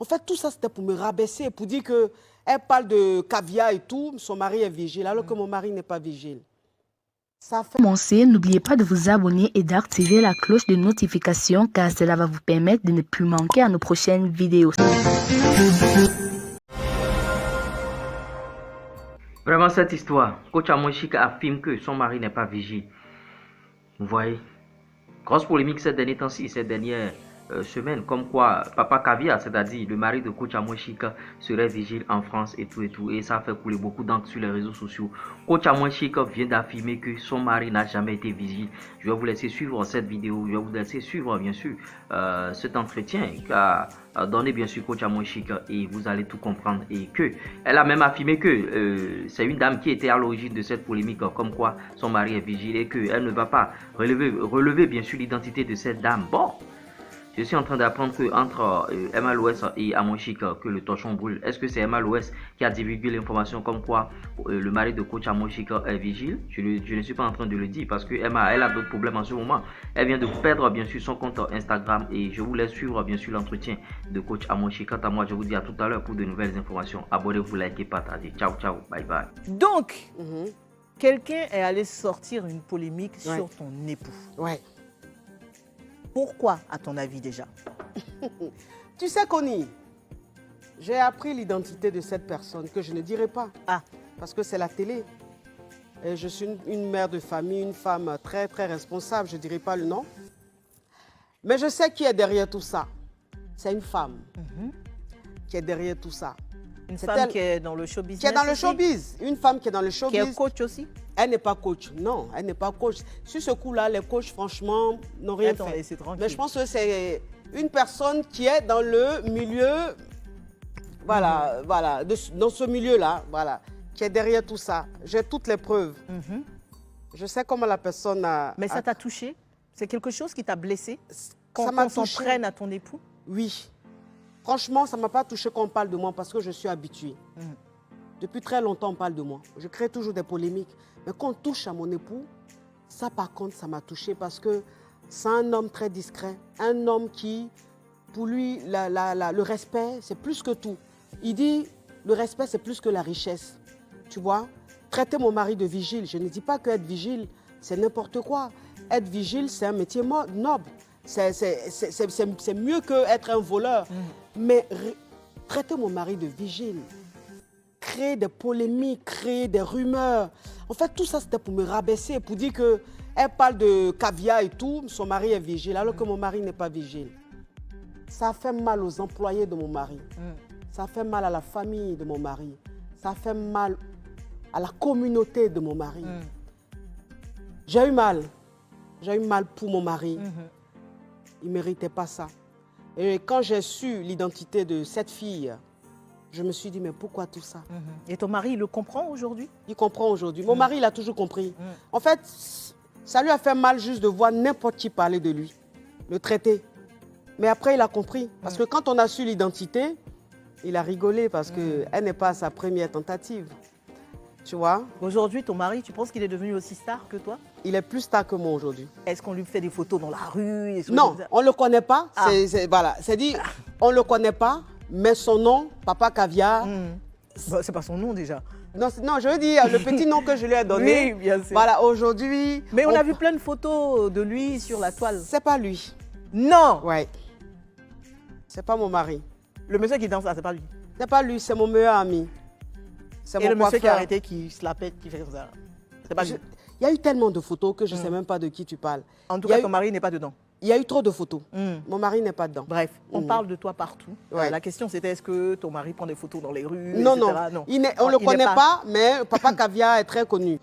En fait, tout ça, c'était pour me rabaisser, pour dire qu'elle parle de caviar et tout, son mari est vigile, alors que mon mari n'est pas vigile. Ça fait... Commencez, n'oubliez pas de vous abonner et d'activer la cloche de notification car cela va vous permettre de ne plus manquer à nos prochaines vidéos. Vraiment, cette histoire, Coach Amoshika affirme que son mari n'est pas vigile. Vous voyez, grosse polémique ces derniers temps-ci, ces dernières semaines, comme quoi Papa Caviar, c'est-à-dire le mari de Coach Amoshika, serait vigile en France et tout, et ça a fait couler beaucoup d'encre sur les réseaux sociaux. Coach Amoshika vient d'affirmer que son mari n'a jamais été vigile. Je vais vous laisser suivre cette vidéo, je vais vous laisser suivre bien sûr cet entretien qu'a donné bien sûr Coach Amoshika et vous allez tout comprendre. Et que elle a même affirmé que c'est une dame qui était à l'origine de cette polémique, comme quoi son mari est vigile et qu'elle ne va pas relever bien sûr l'identité de cette dame. Bon, je suis en train d'apprendre que entre Emma Louès et Amoshika que le torchon brûle. Est-ce que c'est Emma Louès qui a divulgué l'information comme quoi le mari de Coach Amoshika est vigile? Je ne suis pas en train de le dire parce que Emma, elle a d'autres problèmes en ce moment. Elle vient de perdre bien sûr son compte Instagram et je vous laisse suivre bien sûr l'entretien de Coach Amoshika. Quant à moi, je vous dis à tout à l'heure pour de nouvelles informations. Abonnez-vous, likez, partagez. Ciao, ciao, bye bye. Donc, quelqu'un est allé sortir une polémique sur ton époux. Ouais. Pourquoi, à ton avis déjà? Tu sais, Connie, j'ai appris l'identité de cette personne que je ne dirai pas. Ah. Parce que c'est la télé. Et je suis une mère de famille, une femme très, très responsable. Je ne dirai pas le nom. Mais je sais qui est derrière tout ça. C'est une femme qui est derrière tout ça. Une femme qui est dans le show business. Qui est dans le showbiz. Une femme qui est dans le showbiz. Qui est coach aussi? Elle n'est pas coach. Non, elle n'est pas coach. Sur ce coup-là, les coachs, franchement, n'ont rien fait. Mais je pense que c'est une personne qui est dans le milieu, voilà, dans ce milieu-là, voilà, qui est derrière tout ça. J'ai toutes les preuves. Je sais comment la personne a... Mais ça t'a touché? C'est quelque chose qui t'a blessé? Ça m'a touché. Qu'on s'en prenne à ton époux? Oui. Franchement, ça ne m'a pas touché qu'on parle de moi parce que je suis habituée. Depuis très longtemps, on parle de moi. Je crée toujours des polémiques. Mais quand on touche à mon époux, ça par contre, ça m'a touché parce que c'est un homme très discret. Un homme qui, pour lui, le respect, c'est plus que tout. Il dit, le respect, c'est plus que la richesse. Tu vois? Traiter mon mari de vigile, je ne dis pas qu'être vigile, c'est n'importe quoi. Être vigile, c'est un métier noble. C'est mieux qu'être un voleur. Mais traiter mon mari de vigile, créer des polémiques, créer des rumeurs. En fait, tout ça, c'était pour me rabaisser, pour dire qu'elle parle de caviar et tout, son mari est vigile, alors que mon mari n'est pas vigile. Ça fait mal aux employés de mon mari. Ça fait mal à la famille de mon mari. Ça fait mal à la communauté de mon mari. J'ai eu mal. J'ai eu mal pour mon mari. Il ne méritait pas ça. Et quand j'ai su l'identité de cette fille, je me suis dit, mais pourquoi tout ça? Et ton mari, il le comprend aujourd'hui? Il comprend aujourd'hui. Mon mari, il a toujours compris. En fait, ça lui a fait mal juste de voir n'importe qui parler de lui, le traiter. Mais après, il a compris. Parce que quand on a su l'identité, il a rigolé parce qu'elle n'est pas sa première tentative. Tu vois? Aujourd'hui, ton mari, tu penses qu'il est devenu aussi star que toi? Il est plus star que moi aujourd'hui. Est-ce qu'on lui fait des photos dans la rue? Non, on ne le connaît pas. Voilà, c'est dit, on ne le connaît pas. Mais son nom, Papa Caviar... Bah, c'est pas son nom déjà. Non, je veux dire, le petit nom que je lui ai donné. Oui, bien sûr. Voilà, aujourd'hui... Mais on a vu plein de photos de lui sur la toile. C'est pas lui. Non! Ouais. C'est pas mon mari. Le monsieur qui danse là, c'est pas lui? C'est pas lui, c'est mon meilleur ami. C'est mon le monsieur coiffeur. qui a arrêté, qui se la pète, qui fait comme ça. C'est pas lui? Il y a eu tellement de photos que je ne sais même pas de qui tu parles. En tout cas, ton mari n'est pas dedans. Il y a eu trop de photos. Mon mari n'est pas dedans. Bref, on parle de toi partout. La question, c'était est-ce que ton mari prend des photos dans les rues, Non, etc. non. On ne le connaît pas, mais Papa Caviar est très connu.